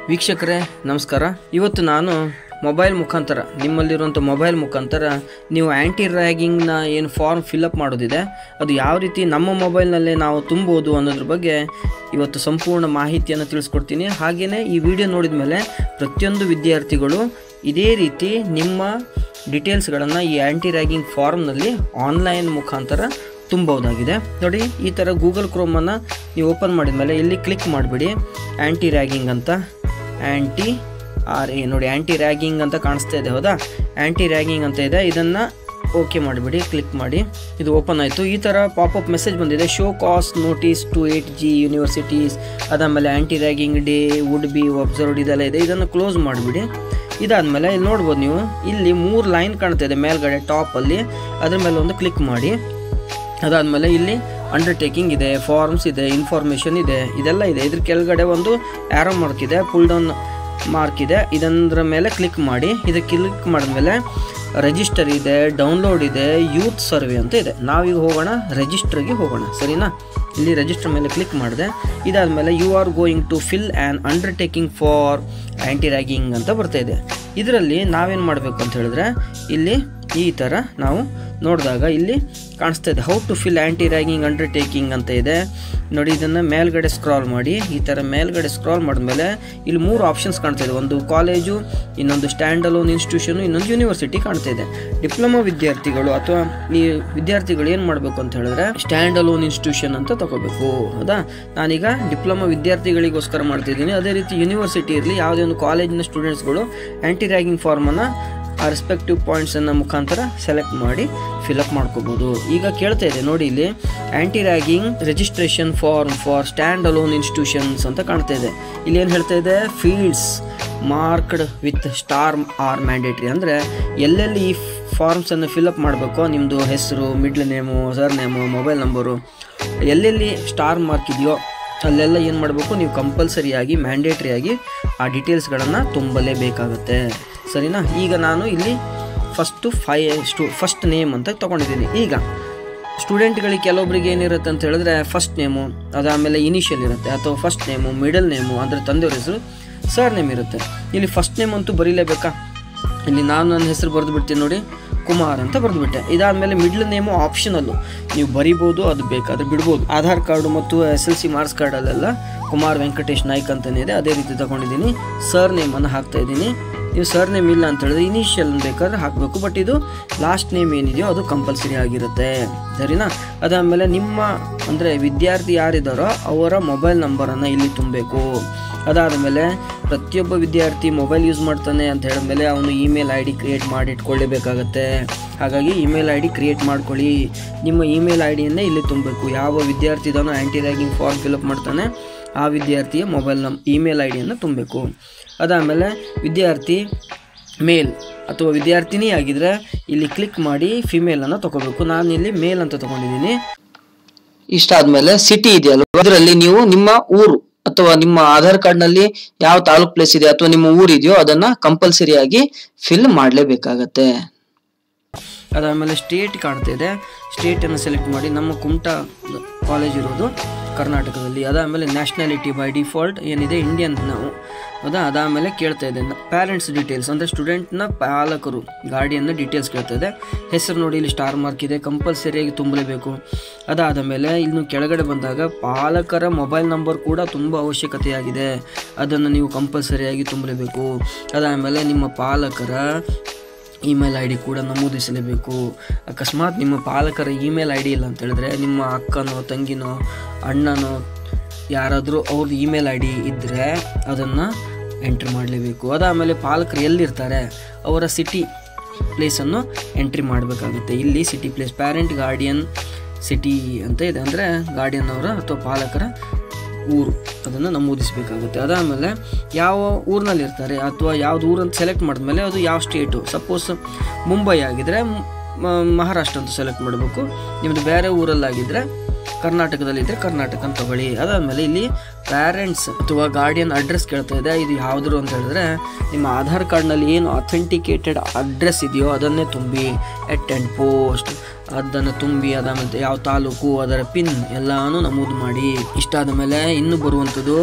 ವೀಕ್ಷಕರೇ ನಮಸ್ಕಾರ. ಇವತ್ತು ನಾನು ಮೊಬೈಲ್ ಮುಖಾಂತರ ನಿಮ್ಮಲ್ಲಿರುವಂಥ ಮೊಬೈಲ್ ಮುಖಾಂತರ ನೀವು ಆ್ಯಂಟಿ ರ್ಯಾಗಿಂಗ್ನ ಏನು ಫಾರ್ಮ್ ಫಿಲಪ್ ಮಾಡೋದಿದೆ ಅದು ಯಾವ ರೀತಿ ನಮ್ಮ ಮೊಬೈಲ್ನಲ್ಲೇ ನಾವು ತುಂಬೋದು ಅನ್ನೋದ್ರ ಬಗ್ಗೆ ಇವತ್ತು ಸಂಪೂರ್ಣ ಮಾಹಿತಿಯನ್ನು ತಿಳಿಸ್ಕೊಡ್ತೀನಿ. ಹಾಗೆಯೇ ಈ ವಿಡಿಯೋ ನೋಡಿದ ಮೇಲೆ ಪ್ರತಿಯೊಂದು ವಿದ್ಯಾರ್ಥಿಗಳು ಇದೇ ರೀತಿ ನಿಮ್ಮ ಡೀಟೇಲ್ಸ್ಗಳನ್ನು ಈ ಆ್ಯಂಟಿ ರ್ಯಾಗಿಂಗ್ ಫಾರ್ಮ್ನಲ್ಲಿ ಆನ್ಲೈನ್ ಮುಖಾಂತರ ತುಂಬಬಹುದಾಗಿದೆ. ನೋಡಿ, ಈ ಥರ ಗೂಗಲ್ ಕ್ರೋಮನ್ನು ನೀವು ಓಪನ್ ಮಾಡಿದ ಮೇಲೆ ಇಲ್ಲಿ ಕ್ಲಿಕ್ ಮಾಡಿಬಿಡಿ. ಆ್ಯಂಟಿ ರ್ಯಾಗಿಂಗ್ ಅಂತ ನೋಡಿ ಆ್ಯಂಟಿ ರ್ಯಾಗಿಂಗ್ ಅಂತ ಕಾಣಿಸ್ತಾ ಇದೆ, ಹೌದಾ? ಆ್ಯಂಟಿ ರ್ಯಾಗಿಂಗ್ ಅಂತ ಇದೆ, ಇದನ್ನು ಓಕೆ ಮಾಡಿಬಿಡಿ. ಕ್ಲಿಕ್ ಮಾಡಿ, ಇದು ಓಪನ್ ಆಯಿತು. ಈ ಥರ ಪಾಪಪ್ ಮೆಸೇಜ್ ಬಂದಿದೆ, show cause notice to 8G universities, ಅದಾದಮೇಲೆ anti ragging day would be observed ಇದೆಲ್ಲ ಇದೆ. ಇದನ್ನು ಕ್ಲೋಸ್ ಮಾಡಿಬಿಡಿ. ಇದಾದಮೇಲೆ ಇಲ್ಲಿ ನೋಡ್ಬೋದು ನೀವು, ಇಲ್ಲಿ 3 ಲೈನ್ ಕಾಣ್ತಾ ಇದೆ ಮೇಲ್ಗಡೆ ಟಾಪಲ್ಲಿ, ಅದ್ರ ಮೇಲೆ ಒಂದು ಕ್ಲಿಕ್ ಮಾಡಿ. ಅದಾದಮೇಲೆ ಇಲ್ಲಿ ಅಂಡರ್ಟೇಕಿಂಗ್ ಇದೆ, ಫಾರ್ಮ್ಸ್ ಇದೆ, ಇನ್ಫಾರ್ಮೇಷನ್ ಇದೆ, ಇದೆಲ್ಲ ಇದೆ. ಇದ್ರ ಕೆಳಗಡೆ ಒಂದು ಆ್ಯರೋ ಮಾರ್ಕ್ ಇದೆ, ಪುಲ್ ಡೌನ್ ಮಾರ್ಕ್ ಇದೆ. ಇದರ ಮೇಲೆ ಕ್ಲಿಕ್ ಮಾಡಿ. ಇದಕ್ಕೆ ಕ್ಲಿಕ್ ಮಾಡಿದ್ಮೇಲೆ ರಿಜಿಸ್ಟರ್ ಇದೆ, ಡೌನ್ಲೋಡ್ ಇದೆ, ಯೂತ್ ಸರ್ವೆ ಅಂತ ಇದೆ. ನಾವೀಗ ಹೋಗೋಣ ರಿಜಿಸ್ಟರ್ಗೆ ಹೋಗೋಣ, ಸರಿನಾ? ಇಲ್ಲಿ ರಿಜಿಸ್ಟರ್ ಮೇಲೆ ಕ್ಲಿಕ್ ಮಾಡಿದೆ. ಇದಾದಮೇಲೆ you are going to fill an undertaking for anti ragging ಅಂತ ಬರ್ತಾ ಇದೆ. ಇದರಲ್ಲಿ ನಾವೇನು ಮಾಡಬೇಕು ಅಂತ ಹೇಳಿದ್ರೆ, ಇಲ್ಲಿ ಈ ಥರ ನಾವು ನೋಡಿದಾಗ ಇಲ್ಲಿ ಕಾಣಿಸ್ತಾ ಇದೆ, how to fill anti ragging undertaking ಅಂತ ಇದೆ. ನೋಡಿ, ಇದನ್ನು ಮೇಲ್ಗಡೆ ಸ್ಕ್ರಾಲ್ ಮಾಡಿ. ಈ ಥರ ಮೇಲ್ಗಡೆ ಸ್ಕ್ರಾಲ್ ಮಾಡಿದ್ಮೇಲೆ ಇಲ್ಲಿ 3 ಆಪ್ಷನ್ಸ್ ಕಾಣ್ತಾ ಇದೆ. ಒಂದು ಕಾಲೇಜು, ಇನ್ನೊಂದು ಸ್ಟ್ಯಾಂಡ್ ಅಲೋನ್ ಇನ್ಸ್ಟಿಟ್ಯೂಷನು, ಇನ್ನೊಂದು ಯೂನಿವರ್ಸಿಟಿ ಕಾಣ್ತಾ ಇದೆ. ಡಿಪ್ಲೊಮಾ ವಿದ್ಯಾರ್ಥಿಗಳು ಅಥವಾ ಈ ವಿದ್ಯಾರ್ಥಿಗಳು ಏನು ಮಾಡಬೇಕು ಅಂತ ಹೇಳಿದ್ರೆ, ಸ್ಟ್ಯಾಂಡ್ ಅಲೋನ್ ಇನ್ಸ್ಟಿಟ್ಯೂಷನ್ ಅಂತ ತಗೋಬೇಕು, ಹೌದಾ? ನಾನೀಗ ಡಿಪ್ಲೊಮಾ ವಿದ್ಯಾರ್ಥಿಗಳಿಗೋಸ್ಕರ ಮಾಡ್ತಿದ್ದೀನಿ. ಅದೇ ರೀತಿ ಯೂನಿವರ್ಸಿಟಿ ಇರಲಿ, ಯಾವುದೇ ಒಂದು ಕಾಲೇಜಿನ ಸ್ಟೂಡೆಂಟ್ಸ್ಗಳು ಆ್ಯಂಟಿ ರ್ಯಾಗಿಂಗ್ ಫಾರ್ಮನ್ನು ಆ ರೆಸ್ಪೆಕ್ಟಿವ್ ಪಾಯಿಂಟ್ಸನ್ನು ಮುಖಾಂತರ ಸೆಲೆಕ್ಟ್ ಮಾಡಿ ಫಿಲಪ್ ಮಾಡ್ಕೋಬೋದು. ಈಗ ಕೇಳ್ತಾ ಇದೆ ನೋಡಿ, ಇಲ್ಲಿ anti ragging registration form for stand alone institutions ಅಂತ ಕಾಣ್ತಾ ಇದೆ. ಇಲ್ಲಿ ಏನು ಹೇಳ್ತಾ ಇದೆ, fields marked with star are mandatory. ಅಂದರೆ ಎಲ್ಲೆಲ್ಲಿ ಈ ಫಾರ್ಮ್ಸನ್ನು ಫಿಲಪ್ ಮಾಡಬೇಕು, ನಿಮ್ಮದು ಹೆಸರು, middle name, surname, mobile number, ಎಲ್ಲೆಲ್ಲಿ ಸ್ಟಾರ್ ಮಾರ್ಕ್ ಇದೆಯೋ ಅಲ್ಲೆಲ್ಲ ಏನು ಮಾಡಬೇಕು, ನೀವು ಕಂಪಲ್ಸರಿಯಾಗಿ ಮ್ಯಾಂಡೇಟ್ರಿಯಾಗಿ ಆ ಡೀಟೇಲ್ಸ್ಗಳನ್ನು ತುಂಬಲೇಬೇಕಾಗುತ್ತೆ, ಸರಿನಾ? ಈಗ ನಾನು ಇಲ್ಲಿ ಫಸ್ಟ್ ನೇಮ್ ಅಂತ ತೊಗೊಂಡಿದ್ದೀನಿ. ಈಗ ಸ್ಟೂಡೆಂಟ್ಗಳಿಗೆ ಕೆಲವೊಬ್ಬರಿಗೆ ಏನಿರುತ್ತೆ ಅಂತ ಹೇಳಿದ್ರೆ ಫಸ್ಟ್ ನೇಮು, ಅದಾದಮೇಲೆ ಇನಿಷಿಯಲ್ ಇರುತ್ತೆ, ಅಥವಾ ಫಸ್ಟ್ ನೇಮು, ಮಿಡಲ್ ನೇಮು ಅಂದರೆ ತಂದೆಯವ್ರ ಹೆಸರು, ಸರ್ ನೇಮ್ ಇರುತ್ತೆ. ಇಲ್ಲಿ ಫಸ್ಟ್ ನೇಮ್ ಅಂತೂ ಬರೀಲೇಬೇಕಾ? ಇಲ್ಲಿ ನಾನು ನನ್ನ ಹೆಸರು ಬರೆದು ಬಿಡ್ತೀನಿ ನೋಡಿ, ಕುಮಾರ್ ಅಂತ ಬರೆದುಬಿಟ್ಟೆ. ಇದಾದಮೇಲೆ ಮಿಡ್ಲ್ ನೇಮು ಆಪ್ಷನಲ್ಲು, ನೀವು ಬರಿಬೋದು, ಅದು ಬೇಕಾದರೆ ಬಿಡ್ಬೋದು. ಆಧಾರ್ ಕಾರ್ಡು ಮತ್ತು SLC ಮಾರ್ಕ್ಸ್ ಕಾರ್ಡಲ್ಲೆಲ್ಲ ಕುಮಾರ್ ವೆಂಕಟೇಶ್ ನಾಯ್ಕ್ ಅಂತಲೇ ಇದೆ, ಅದೇ ರೀತಿ ತೊಗೊಂಡಿದ್ದೀನಿ. ಸರ್ ನೇಮನ್ನು ಹಾಕ್ತಾಯಿದ್ದೀನಿ. ನೀವು ಸರ್ ನೇಮ್ ಇಲ್ಲ ಅಂತ ಹೇಳಿದ್ರೆ ಇನಿಷಿಯಲ್ ಬೇಕಾದ್ರೆ ಹಾಕಬೇಕು, ಬಟ್ ಇದು ಲಾಸ್ಟ್ ನೇಮ್ ಏನಿದೆಯೋ ಅದು ಕಂಪಲ್ಸರಿ ಆಗಿರುತ್ತೆ, ಸರಿನಾ? ಅದಾದಮೇಲೆ ನಿಮ್ಮ ಅಂದರೆ ವಿದ್ಯಾರ್ಥಿ ಯಾರಿದ್ದಾರೋ ಅವರ ಮೊಬೈಲ್ ನಂಬರನ್ನು ಇಲ್ಲಿ ತುಂಬಬೇಕು. ಅದಾದಮೇಲೆ ಪ್ರತಿಯೊಬ್ಬ ವಿದ್ಯಾರ್ಥಿ ಮೊಬೈಲ್ ಯೂಸ್ ಮಾಡ್ತಾನೆ ಅಂತ ಹೇಳಿದ್ಮೇಲೆ ಅವನು ಇಮೇಲ್ ID ಕ್ರಿಯೇಟ್ ಮಾಡಿ ಇಟ್ಕೊಳ್ಳೇಬೇಕಾಗತ್ತೆ. ಹಾಗಾಗಿ ಇಮೇಲ್ ID ಕ್ರಿಯೇಟ್ ಮಾಡ್ಕೊಳ್ಳಿ. ನಿಮ್ಮ ಇಮೇಲ್ IDಯನ್ನೇ ಇಲ್ಲಿ ತುಂಬಬೇಕು. ಯಾವ ವಿದ್ಯಾರ್ಥಿ ಇದನ್ನು ಆ್ಯಂಟಿ ರ್ಯಾಗಿಂಗ್ ಫಾರ್ಮ್ ಫಿಲಪ್ ಮಾಡ್ತಾನೆ ಆ ವಿದ್ಯಾರ್ಥಿಯ ಇಮೇಲ್ IDಯನ್ನು ತುಂಬಬೇಕು. ಅದಾದಮೇಲೆ ವಿದ್ಯಾರ್ಥಿ ಮೇಲ್ ಅಥವಾ ವಿದ್ಯಾರ್ಥಿನಿ ಆಗಿದ್ದರೆ ಇಲ್ಲಿ ಕ್ಲಿಕ್ ಮಾಡಿ ಫಿಮೇಲನ್ನು ತೊಗೋಬೇಕು. ನಾನಿಲ್ಲಿ ಮೇಲ್ ಅಂತ ತೊಗೊಂಡಿದ್ದೀನಿ. ಇಷ್ಟ ಆದಮೇಲೆ ಸಿಟಿ ಇದೆಯಲ್ಲ, ಅದರಲ್ಲಿ ನೀವು ನಿಮ್ಮ ಊರು ಅಥವಾ ನಿಮ್ಮ ಆಧಾರ್ ಕಾರ್ಡ್ನಲ್ಲಿ ಯಾವ ತಾಲೂಕ್ ಪ್ಲೇಸ್ ಇದೆ ಅಥವಾ ನಿಮ್ಮ ಊರಿದೆಯೋ ಅದನ್ನು ಕಂಪಲ್ಸರಿಯಾಗಿ ಫಿಲ್ ಮಾಡಲೇಬೇಕಾಗತ್ತೆ. ಅದಾದಮೇಲೆ ಸ್ಟೇಟ್ ಕಾಣ್ತಾ ಇದೆ, ಸ್ಟೇಟನ್ನು ಸೆಲೆಕ್ಟ್ ಮಾಡಿ. ನಮ್ಮ ಕುಮಟಾ ಕಾಲೇಜ್ ಇರೋದು ಕರ್ನಾಟಕದಲ್ಲಿ. ಅದಾದಮೇಲೆ ನ್ಯಾಷನಾಲಿಟಿ ಬೈ ಡಿಫಾಲ್ಟ್ ಏನಿದೆ ಇಂಡಿಯನ್ ನಾವು, ಹೌದಾ? ಅದಾದಮೇಲೆ ಕೇಳ್ತಾ ಇದೆ ಪ್ಯಾರೆಂಟ್ಸ್ ಡೀಟೇಲ್ಸ್, ಅಂದರೆ ಸ್ಟೂಡೆಂಟ್ನ ಪಾಲಕರು ಗಾರ್ಡಿಯನ್ನ ಡೀಟೇಲ್ಸ್ ಕೇಳ್ತಾ ಇದೆ. ಹೆಸರು ನೋಡಿ, ಇಲ್ಲಿ ಸ್ಟಾರ್ ಮಾರ್ಕ್ ಇದೆ, ಕಂಪಲ್ಸರಿಯಾಗಿ ತುಂಬಲೇಬೇಕು. ಅದಾದ ಮೇಲೆ ಇನ್ನು ಕೆಳಗಡೆ ಬಂದಾಗ ಪಾಲಕರ ಮೊಬೈಲ್ ನಂಬರ್ ಕೂಡ ತುಂಬ ಅವಶ್ಯಕತೆಯಾಗಿದೆ, ಅದನ್ನು ನೀವು ಕಂಪಲ್ಸರಿಯಾಗಿ ತುಂಬಲೇಬೇಕು. ಅದಾದಮೇಲೆ ನಿಮ್ಮ ಪಾಲಕರ ಇಮೇಲ್ ID ಕೂಡ ನಮೂದಿಸಲೇಬೇಕು. ಅಕಸ್ಮಾತ್ ನಿಮ್ಮ ಪಾಲಕರ ಇಮೇಲ್ ID ಇಲ್ಲ ಅಂತ ಹೇಳಿದ್ರೆ, ನಿಮ್ಮ ಅಕ್ಕನೋ ತಂಗಿನೋ ಅಣ್ಣನೋ ಯಾರಾದರೂ ಅವ್ರದ್ದು ಇಮೇಲ್ ID ಇದ್ದರೆ ಅದನ್ನು ಎಂಟ್ರಿ ಮಾಡಲೇಬೇಕು. ಅದಾದಮೇಲೆ ಪಾಲಕರು ಎಲ್ಲಿರ್ತಾರೆ ಅವರ ಸಿಟಿ ಪ್ಲೇಸನ್ನು ಎಂಟ್ರಿ ಮಾಡಬೇಕಾಗುತ್ತೆ. ಇಲ್ಲಿ city place, parent guardian city ಅಂತ ಇದೆ, ಅಂದರೆ ಗಾರ್ಡಿಯನ್ ಅವರ ಅಥವಾ ಪಾಲಕರ ಊರು, ಅದನ್ನು ನಮೂದಿಸಬೇಕಾಗುತ್ತೆ. ಅದಾದಮೇಲೆ ಯಾವ ಊರಿನಲ್ಲಿರ್ತಾರೆ ಅಥವಾ ಯಾವ್ದು ಊರಂತ ಸೆಲೆಕ್ಟ್ ಮಾಡಿದ್ಮೇಲೆ ಅದು ಯಾವ ಸ್ಟೇಟು, ಸಪೋಸ್ ಮುಂಬೈ ಆಗಿದ್ದರೆ ಮಹಾರಾಷ್ಟ್ರ ಅಂತ ಸೆಲೆಕ್ಟ್ ಮಾಡಬೇಕು. ನಿಮ್ಮದು ಬೇರೆ ಊರಲ್ಲಾಗಿದ್ದರೆ ಕರ್ನಾಟಕದಲ್ಲಿದ್ದರೆ ಕರ್ನಾಟಕ ಅಂತ ತಗೊಳ್ಳಿ. ಅದಾದಮೇಲೆ ಇಲ್ಲಿ ಪ್ಯಾರೆಂಟ್ಸ್ ಅಥವಾ ಗಾರ್ಡಿಯನ್ ಅಡ್ರೆಸ್ ಕೇಳ್ತಾ ಇದೆ. ಇದು ಯಾವುದ್ರು ಅಂತ ಹೇಳಿದ್ರೆ ನಿಮ್ಮ ಆಧಾರ್ ಕಾರ್ಡ್ನಲ್ಲಿ ಏನು ಅಥೆಂಟಿಕೇಟೆಡ್ ಅಡ್ರೆಸ್ ಇದೆಯೋ ಅದನ್ನೇ ತುಂಬಿ, ಎಟ್ ಆ್ಯಂಡ್ ಪೋಸ್ಟ್ ಅದನ್ನು ತುಂಬಿ ಅದಾದ ಯಾವ ತಾಲೂಕು ಅದರ ಪಿನ್ ಎಲ್ಲಾನು ನಮೂದು ಮಾಡಿ. ಇಷ್ಟಾದ ಮೇಲೆ ಇನ್ನು ಬರುವಂಥದ್ದು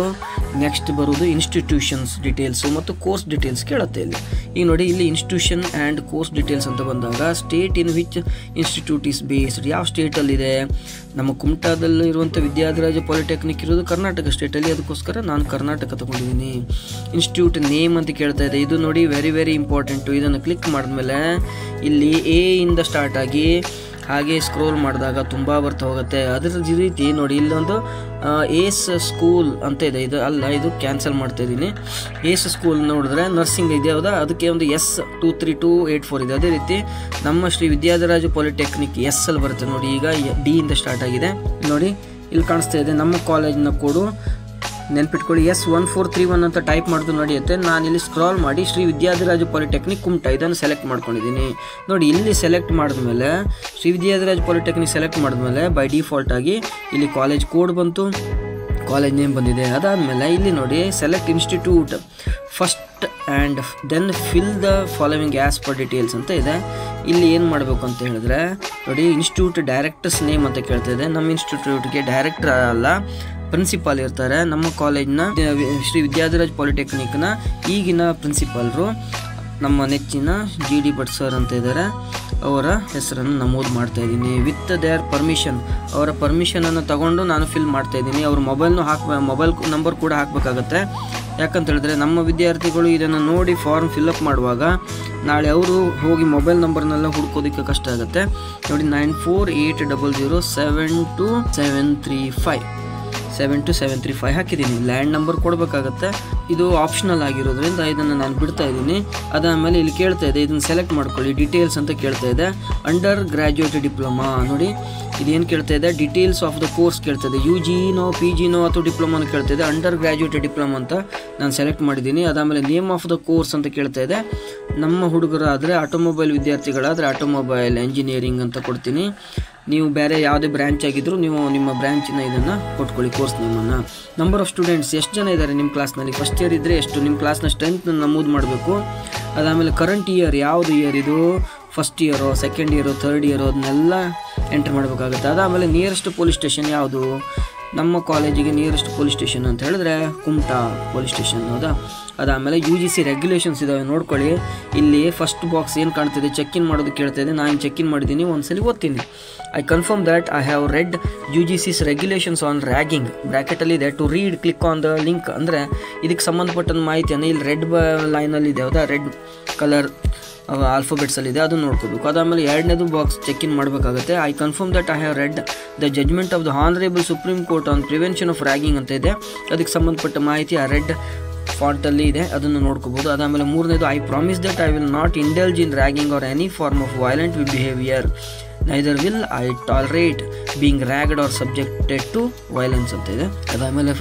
ನೆಕ್ಸ್ಟ್ ಬರೋದು ಇನ್ಸ್ಟಿಟ್ಯೂಷನ್ಸ್ ಡೀಟೇಲ್ಸು ಮತ್ತು ಕೋರ್ಸ್ ಡೀಟೇಲ್ಸ್ ಕೇಳುತ್ತೆ ಇಲ್ಲಿ. ಈಗ ನೋಡಿ ಇಲ್ಲಿ ಇನ್ಸ್ಟಿಟ್ಯೂಷನ್ ಆ್ಯಂಡ್ ಕೋರ್ಸ್ ಡೀಟೇಲ್ಸ್ ಅಂತ ಬಂದಾಗ state in which institute is based, ಯಾವ ಸ್ಟೇಟಲ್ಲಿದೆ. ನಮ್ಮ ಕುಮಟಾದಲ್ಲಿ ಇರುವಂಥ ವಿದ್ಯಾಧಿರಾಜ ಪಾಲಿಟೆಕ್ನಿಕ್ ಇರೋದು ಕರ್ನಾಟಕ ಸ್ಟೇಟಲ್ಲಿ, ಅದಕ್ಕೋಸ್ಕರ ನಾನು ಕರ್ನಾಟಕ ತಗೊಂಡಿದ್ದೀನಿ. ಇನ್ಸ್ಟಿಟ್ಯೂಟ್ ನೇಮ್ ಅಂತ ಕೇಳ್ತಾ ಇದೆ, ಇದು ನೋಡಿ ವೆರಿ ವೆರಿ ಇಂಪಾರ್ಟೆಂಟು. ಇದನ್ನು ಕ್ಲಿಕ್ ಮಾಡಿದ್ಮೇಲೆ ಇಲ್ಲಿ ಎ ಇಂದ ಸ್ಟಾರ್ಟ್ ಆಗಿ ಹಾಗೆ ಸ್ಕ್ರೋಲ್ ಮಾಡಿದಾಗ ತುಂಬ ಬರ್ತಾ ಹೋಗುತ್ತೆ. ಅದರ ರೀತಿ ನೋಡಿ ಇಲ್ಲೊಂದು ಏಸ್ ಸ್ಕೂಲ್ ಅಂತ ಇದೆ, ಇದು ಅಲ್ಲ, ಇದು ಕ್ಯಾನ್ಸಲ್ ಮಾಡ್ತಾ ಇದ್ದೀನಿ. ಏಸ್ ಸ್ಕೂಲ್ ನೋಡಿದ್ರೆ ನರ್ಸಿಂಗ್ ಇದೆ ಹೌದಾ, ಅದಕ್ಕೆ ಒಂದು S23284 ಇದೆ. ಅದೇ ರೀತಿ ನಮ್ಮ ಶ್ರೀ ವಿದ್ಯಾಧಿರಾಜ ಪಾಲಿಟೆಕ್ನಿಕ್ ಎಸ್ ಅಲ್ಲಿ ಬರುತ್ತೆ ನೋಡಿ. ಈಗ ಡಿ ಇಂದ ಸ್ಟಾರ್ಟ್ ಆಗಿದೆ ನೋಡಿ, ಇಲ್ಲಿ ಕಾಣಿಸ್ತಾ ಇದೆ ನಮ್ಮ ಕಾಲೇಜಿನ ಕೋಡು. ನೆನ್ಪಿಟ್ಕೊಳ್ಳಿ, S1431 ಅಂತ ಟೈಪ್ ಮಾಡಿದ್ರು ನಡೆಯುತ್ತೆ. ನಾನಿಲ್ಲಿ ಸ್ಕ್ರಾಲ್ ಮಾಡಿ ಶ್ರೀ ವಿದ್ಯಾಧಿರಾಜ ಪಾಲಿಟೆಕ್ನಿಕ್ ಕುಮಟಾ ಇದನ್ನು ಸೆಲೆಕ್ಟ್ ಮಾಡ್ಕೊಂಡಿದ್ದೀನಿ ನೋಡಿ. ಇಲ್ಲಿ ಸೆಲೆಕ್ಟ್ ಮಾಡಿದ್ಮೇಲೆ ಶ್ರೀ ವಿದ್ಯಾಧಿರಾಜ ಪಾಲಿಟೆಕ್ನಿಕ್ ಸೆಲೆಕ್ಟ್ ಮಾಡಿದ್ಮೇಲೆ ಬೈ ಡಿಫಾಲ್ಟ್ ಆಗಿ ಇಲ್ಲಿ ಕಾಲೇಜ್ ಕೋಡ್ ಬಂತು, ಕಾಲೇಜ್ ನೇಮ್ ಬಂದಿದೆ. ಅದಾದಮೇಲೆ ಇಲ್ಲಿ ನೋಡಿ select institute first and then fill the following as per details ಅಂತ ಇದೆ. ಇಲ್ಲಿ ಏನು ಮಾಡಬೇಕು ಅಂತ ಹೇಳಿದ್ರೆ ನೋಡಿ, ಇನ್ಸ್ಟಿಟ್ಯೂಟ್ ಡೈರೆಕ್ಟರ್ಸ್ ನೇಮ್ ಅಂತ ಕೇಳ್ತಾ ಇದೆ. ನಮ್ಮ ಇನ್ಸ್ಟಿಟ್ಯೂಟ್ಗೆ ಡೈರೆಕ್ಟರ್ ಅಲ್ಲ, ಪ್ರಿನ್ಸಿಪಾಲ್ ಇರ್ತಾರೆ. ನಮ್ಮ ಕಾಲೇಜ್ನ ಶ್ರೀ ವಿದ್ಯಾಧಿರಾಜ್ ಪಾಲಿಟೆಕ್ನಿಕ್ನ ಈಗಿನ ಪ್ರಿನ್ಸಿಪಾಲ್ರು ನಮ್ಮ ನೆಚ್ಚಿನ GD ಭಟ್ ಸರ್ ಅಂತ ಇದ್ದಾರೆ, ಅವರ ಹೆಸರನ್ನು ನಮೂದು ಮಾಡ್ತಾ ಇದ್ದೀನಿ. ವಿತ್ ದೇರ್ ಪರ್ಮಿಷನ್, ಅವರ ಪರ್ಮಿಷನನ್ನು ತಗೊಂಡು ನಾನು ಫಿಲ್ ಮಾಡ್ತಾ ಇದ್ದೀನಿ. ಅವ್ರ ಮೊಬೈಲ್ ನಂಬರ್ ಕೂಡ ಹಾಕಬೇಕಾಗತ್ತೆ. ಯಾಕಂತ ಹೇಳಿದ್ರೆ ನಮ್ಮ ವಿದ್ಯಾರ್ಥಿಗಳು ಇದನ್ನು ನೋಡಿ ಫಾರ್ಮ್ ಫಿಲ್ಅಪ್ ಮಾಡುವಾಗ ನಾಳೆ ಅವರು ಹೋಗಿ ಮೊಬೈಲ್ ನಂಬರ್ನೆಲ್ಲ ಹುಡ್ಕೋದಕ್ಕೆ ಕಷ್ಟ ಆಗುತ್ತೆ ನೋಡಿ. 9480072735 ಹಾಕಿದ್ದೀನಿ. ಲ್ಯಾಂಡ್ ನಂಬರ್ ಕೊಡಬೇಕಾಗತ್ತೆ, ಇದು ಆಪ್ಷನಲ್ ಆಗಿರೋದ್ರಿಂದ ಇದನ್ನು ನಾನು ಬಿಡ್ತಾ ಇದ್ದೀನಿ. ಅದಾದಮೇಲೆ ಇಲ್ಲಿ ಕೇಳ್ತಾ ಇದೆ, ಇದನ್ನು ಸೆಲೆಕ್ಟ್ ಮಾಡ್ಕೊಳ್ಳಿ, ಡೀಟೇಲ್ಸ್ ಅಂತ ಕೇಳ್ತಾ ಇದೆ. ಅಂಡರ್ ಗ್ರ್ಯಾಜುಯೇಟ್ ಡಿಪ್ಲೊಮಾ ನೋಡಿ, ಇದೇನು ಕೇಳ್ತಾ ಇದೆ, ಡೀಟೇಲ್ಸ್ ಆಫ್ ದ ಕೋರ್ಸ್ ಕೇಳ್ತಾ ಇದೆ. UGನೋ PGನೋ ಅಥವಾ ಡಿಪ್ಲೊಮಾನೋ ಕೇಳ್ತಾ ಇದೆ. ಅಂಡರ್ ಗ್ರ್ಯಾಜುಯೇಟ್ ಡಿಪ್ಲೊಮಾ ಅಂತ ನಾನು ಸೆಲೆಕ್ಟ್ ಮಾಡಿದ್ದೀನಿ. ಅದಾದಮೇಲೆ ನೇಮ್ ಆಫ್ ದ ಕೋರ್ಸ್ ಅಂತ ಕೇಳ್ತಾ ಇದೆ. ನಮ್ಮ ಹುಡುಗರಾದರೆ ಆಟೋಮೊಬೈಲ್ ವಿದ್ಯಾರ್ಥಿಗಳಾದರೆ ಆಟೋಮೊಬೈಲ್ ಇಂಜಿನಿಯರಿಂಗ್ ಅಂತ ಕೊಡ್ತೀನಿ. ನೀವು ಬೇರೆ ಯಾವುದೇ ಬ್ರ್ಯಾಂಚ್ ಆಗಿದ್ದರೂ ನೀವು ನಿಮ್ಮ ಬ್ರ್ಯಾಂಚಿನ ಇದನ್ನು ಕೊಟ್ಕೊಳ್ಳಿ, ಕೋರ್ಸ್ ನೇಮನ್ನು. ನಂಬರ್ ಆಫ್ ಸ್ಟೂಡೆಂಟ್ಸ್ ಎಷ್ಟು ಜನ ಇದ್ದಾರೆ ನಿಮ್ಮ ಕ್ಲಾಸ್ನಲ್ಲಿ, ಫಸ್ಟ್ ಇಯರ್ ಇದ್ದರೆ ಎಷ್ಟು, ನಿಮ್ಮ ಕ್ಲಾಸ್ನ ಸ್ಟ್ರೆಂತ್ ನಮೂದು ಮಾಡಬೇಕು. ಅದಾದಮೇಲೆ ಕರೆಂಟ್ ಇಯರ್ ಯಾವುದು ಇಯರ್ ಇದು, ಫಸ್ಟ್ ಇಯರೋ ಸೆಕೆಂಡ್ ಇಯರೋ ಥರ್ಡ್ ಇಯರೋ ಅದನ್ನೆಲ್ಲ ಎಂಟ್ರ್ ಮಾಡಬೇಕಾಗುತ್ತೆ. ಅದಾದಮೇಲೆ ನಿಯರೆಸ್ಟ್ ಪೊಲೀಸ್ ಸ್ಟೇಷನ್ ಯಾವುದು, ನಮ್ಮ ಕಾಲೇಜಿಗೆ ನಿಯರೆಸ್ಟ್ ಪೊಲೀಸ್ ಸ್ಟೇಷನ್ ಅಂತ ಹೇಳಿದ್ರೆ ಕುಮಟಾ ಪೊಲೀಸ್ ಸ್ಟೇಷನ್ ಹೌದಾ. ಅದಾದಮೇಲೆ UGC ರೆಗ್ಯುಲೇಷನ್ಸ್ ಇದ್ದಾವೆ ನೋಡ್ಕೊಳ್ಳಿ. ಇಲ್ಲಿ ಫಸ್ಟ್ ಬಾಕ್ಸ್ ಏನು ಕಾಣ್ತಿದೆ, ಚೆಕ್ ಇನ್ ಮಾಡೋದು ಕೇಳ್ತಾ ಇದೆ. ನಾನು ಚೆಕ್ ಇನ್ ಮಾಡಿದ್ದೀನಿ, ಒಂದ್ಸಲಿ ಓದ್ತೀನಿ. I confirm that I have read UGC's regulations on ragging, ಬ್ರ್ಯಾಕೆಟಲ್ಲಿದೆ. To read click on the link, ಅಂದರೆ ಇದಕ್ಕೆ ಸಂಬಂಧಪಟ್ಟ ಮಾಹಿತಿಯನ್ನು ಇಲ್ಲಿ ರೆಡ್ ಲೈನಲ್ಲಿದೆ ಹೌದಾ, ರೆಡ್ ಕಲರ್ ಆಲ್ಫಾಬೆಟ್ಸಲ್ಲಿದೆ, ಅದನ್ನು ನೋಡ್ಕೋಬೇಕು. ಅದಾದಮೇಲೆ ಎರಡನೇದು ಬಾಕ್ಸ್ ಚೆಕ್ ಇನ್ ಮಾಡಬೇಕಾಗುತ್ತೆ. I confirm that I have read the judgment of the honourable Supreme Court on prevention of ragging ಅಂತ ಇದೆ. ಅದಕ್ಕೆ ಸಂಬಂಧಪಟ್ಟ ಮಾಹಿತಿ ಆ ರೆಡ್ ಫಾಂಟಲ್ಲಿ ಇದೆ, ಅದನ್ನು ನೋಡ್ಕೋಬೋದು. ಅದಾದಮೇಲೆ ಮೂರನೇದು I promise that I will not indulge in ragging or any form of violent behaviour, neither will I tolerate being ragged or subjected to violence ಅಂತ ಇದೆ. ಅದಾದಮೇಲೆ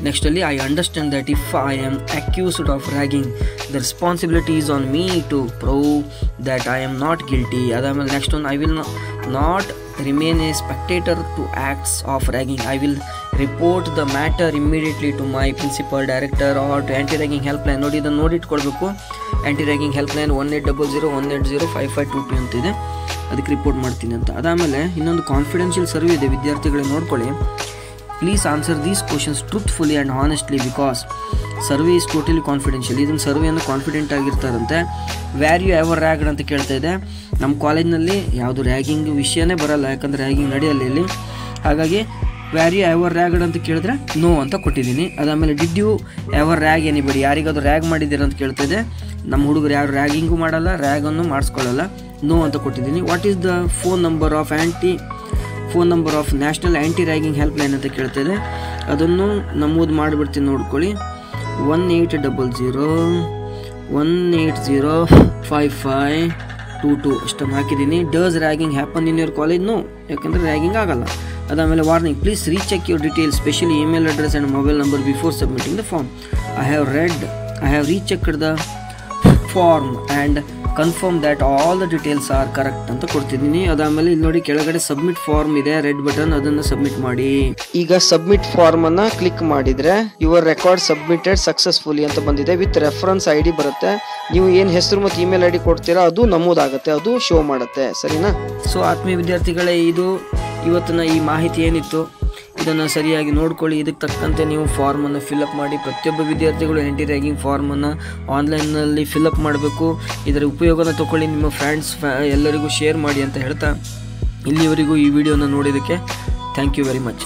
ನೆಕ್ಸ್ಟಲ್ಲಿ I understand that if I am accused of ragging the responsibility is on me to prove that I am not guilty. ಅದಾದಮೇಲೆ next one, I will not remain a spectator to acts of ragging. I will report the matter immediately to my principal, director or to anti-ragging helpline. ನೋಡಿ ಇದನ್ನು ನೋಡಿಟ್ಕೊಳ್ಬೇಕು, anti-ragging helpline 180018805522 ಅಂತ ಇದೆ, ಅದಕ್ಕೆ report ಮಾಡ್ತೀನಿ ಅಂತ. ಅದಾದಮೇಲೆ ಇನ್ನೊಂದು ಕಾನ್ಫಿಡೆನ್ಷಿಯಲ್ ಸರ್ವೆ ಇದೆ, ವಿದ್ಯಾರ್ಥಿಗಳೇ ನೋಡ್ಕೊಳ್ಳಿ. Please answer these questions truthfully and honestly because survey is totally confidential. ಇದನ್ನು ಸರ್ವೆಯನ್ನು ಕಾನ್ಫಿಡೆಂಟ್ ಆಗಿರ್ತಾರಂತೆ. ವ್ಯಾರ್ ಯು ಎವರ್ ರ್ಯಾಗ್ಡ್ ಅಂತ ಕೇಳ್ತಾ ಇದೆ. ನಮ್ಮ ಕಾಲೇಜ್ನಲ್ಲಿ ಯಾವುದು ರ್ಯಾಗಿಂಗ್ ವಿಷಯನೇ ಬರಲ್ಲ, ಯಾಕಂದರೆ ರ್ಯಾಗಿಂಗ್ ನಡೆಯಲ್ಲ ಇಲ್ಲಿ. ಹಾಗಾಗಿ ವ್ಯಾರ್ ಯು ಎವರ್ ರ್ಯಾಗ್ಡ್ ಅಂತ ಕೇಳಿದ್ರೆ ನೋ ಅಂತ ಕೊಟ್ಟಿದ್ದೀನಿ. ಅದಾದಮೇಲೆ did you ever rag anybody, ಯಾರಿಗಾದ್ರು ರ್ಯಾಗ್ ಮಾಡಿದ್ದೀರ ಅಂತ ಕೇಳ್ತಾ ಇದೆ. ನಮ್ಮ ಹುಡುಗರು ಯಾರು ರ್ಯಾಗಿಂಗು ಮಾಡಲ್ಲ, ರ್ಯಾಗನ್ನು ಮಾಡಿಸ್ಕೊಳ್ಳಲ್ಲ, ನೋ ಅಂತ ಕೊಟ್ಟಿದ್ದೀನಿ. What is the phone number of national anti ragging helpline ಅಂತ ಕೇಳ್ತಾಯಿದೆ, ಅದನ್ನು ನಮೂದು ಮಾಡಿಬಿಡ್ತೀನಿ ನೋಡ್ಕೊಳ್ಳಿ. 180018055522 ಅಷ್ಟನ್ನು ಹಾಕಿದ್ದೀನಿ. Does ragging happen in your college? No, ಯಾಕಂದರೆ ರ್ಯಾಗಿಂಗ್ ಆಗಲ್ಲ. ಅದಾದಮೇಲೆ warning, please recheck your details specially email address and mobile number before submitting the form. I have rechecked the form and confirm that all the details are correct ಅಂತ ಕೊಡ್ತಿದ್ದೀನಿ. ಅದಾದಮೇಲೆ ಇಲ್ಲಿ ನೋಡಿ ಕೆಳಗಡೆ submit form ಇದೆ, red button, ಅದನ್ನು submit ಮಾಡಿ. ಈಗ ಸಬ್ಮಿಟ್ ಫಾರ್ಮ್ ಅನ್ನ ಕ್ಲಿಕ್ ಮಾಡಿದ್ರೆ ಯುವರ್ ರೆಕಾರ್ಡ್ ಸಬ್ಮಿಟೆಡ್ ಸಕ್ಸಸ್ಫುಲಿ ಅಂತ ಬಂದಿದೆ. ವಿತ್ ರೆಫರೆನ್ಸ್ ID ಬರುತ್ತೆ. ನೀವು ಏನು ಹೆಸರು ಮತ್ತು ಇಮೇಲ್ ID ಕೊಡ್ತೀರಾ ಅದು ನಮೂದಾಗುತ್ತೆ, ಅದು ಶೋ ಮಾಡುತ್ತೆ. ಸರಿನಾ? ಸೊ ಆತ್ಮೀಯ ವಿದ್ಯಾರ್ಥಿಗಳೇ, ಇದು ಇವತ್ತಿನ ಈ ಮಾಹಿತಿ ಏನಿತ್ತು ಇದನ್ನು ಸರಿಯಾಗಿ ನೋಡ್ಕೊಳ್ಳಿ. ಇದಕ್ಕೆ ತಕ್ಕಂತೆ ನೀವು ಫಾರ್ಮನ್ನು ಫಿಲ್ಅಪ್ ಮಾಡಿ. ಪ್ರತಿಯೊಬ್ಬ ವಿದ್ಯಾರ್ಥಿಗಳು ಆ್ಯಂಟಿ ರ್ಯಾಗಿಂಗ್ ಫಾರ್ಮನ್ನು ಆನ್ಲೈನ್ನಲ್ಲಿ ಫಿಲ್ಅಪ್ ಮಾಡಬೇಕು. ಇದರ ಉಪಯೋಗನ ತಗೊಳ್ಳಿ, ನಿಮ್ಮ ಫ್ರೆಂಡ್ಸ್ ಎಲ್ಲರಿಗೂ ಶೇರ್ ಮಾಡಿ ಅಂತ ಹೇಳ್ತಾ ಇಲ್ಲಿವರೆಗೂ ಈ ವಿಡಿಯೋನ ನೋಡಿದ್ದಕ್ಕೆ ಥ್ಯಾಂಕ್ ಯು ವೆರಿ ಮಚ್.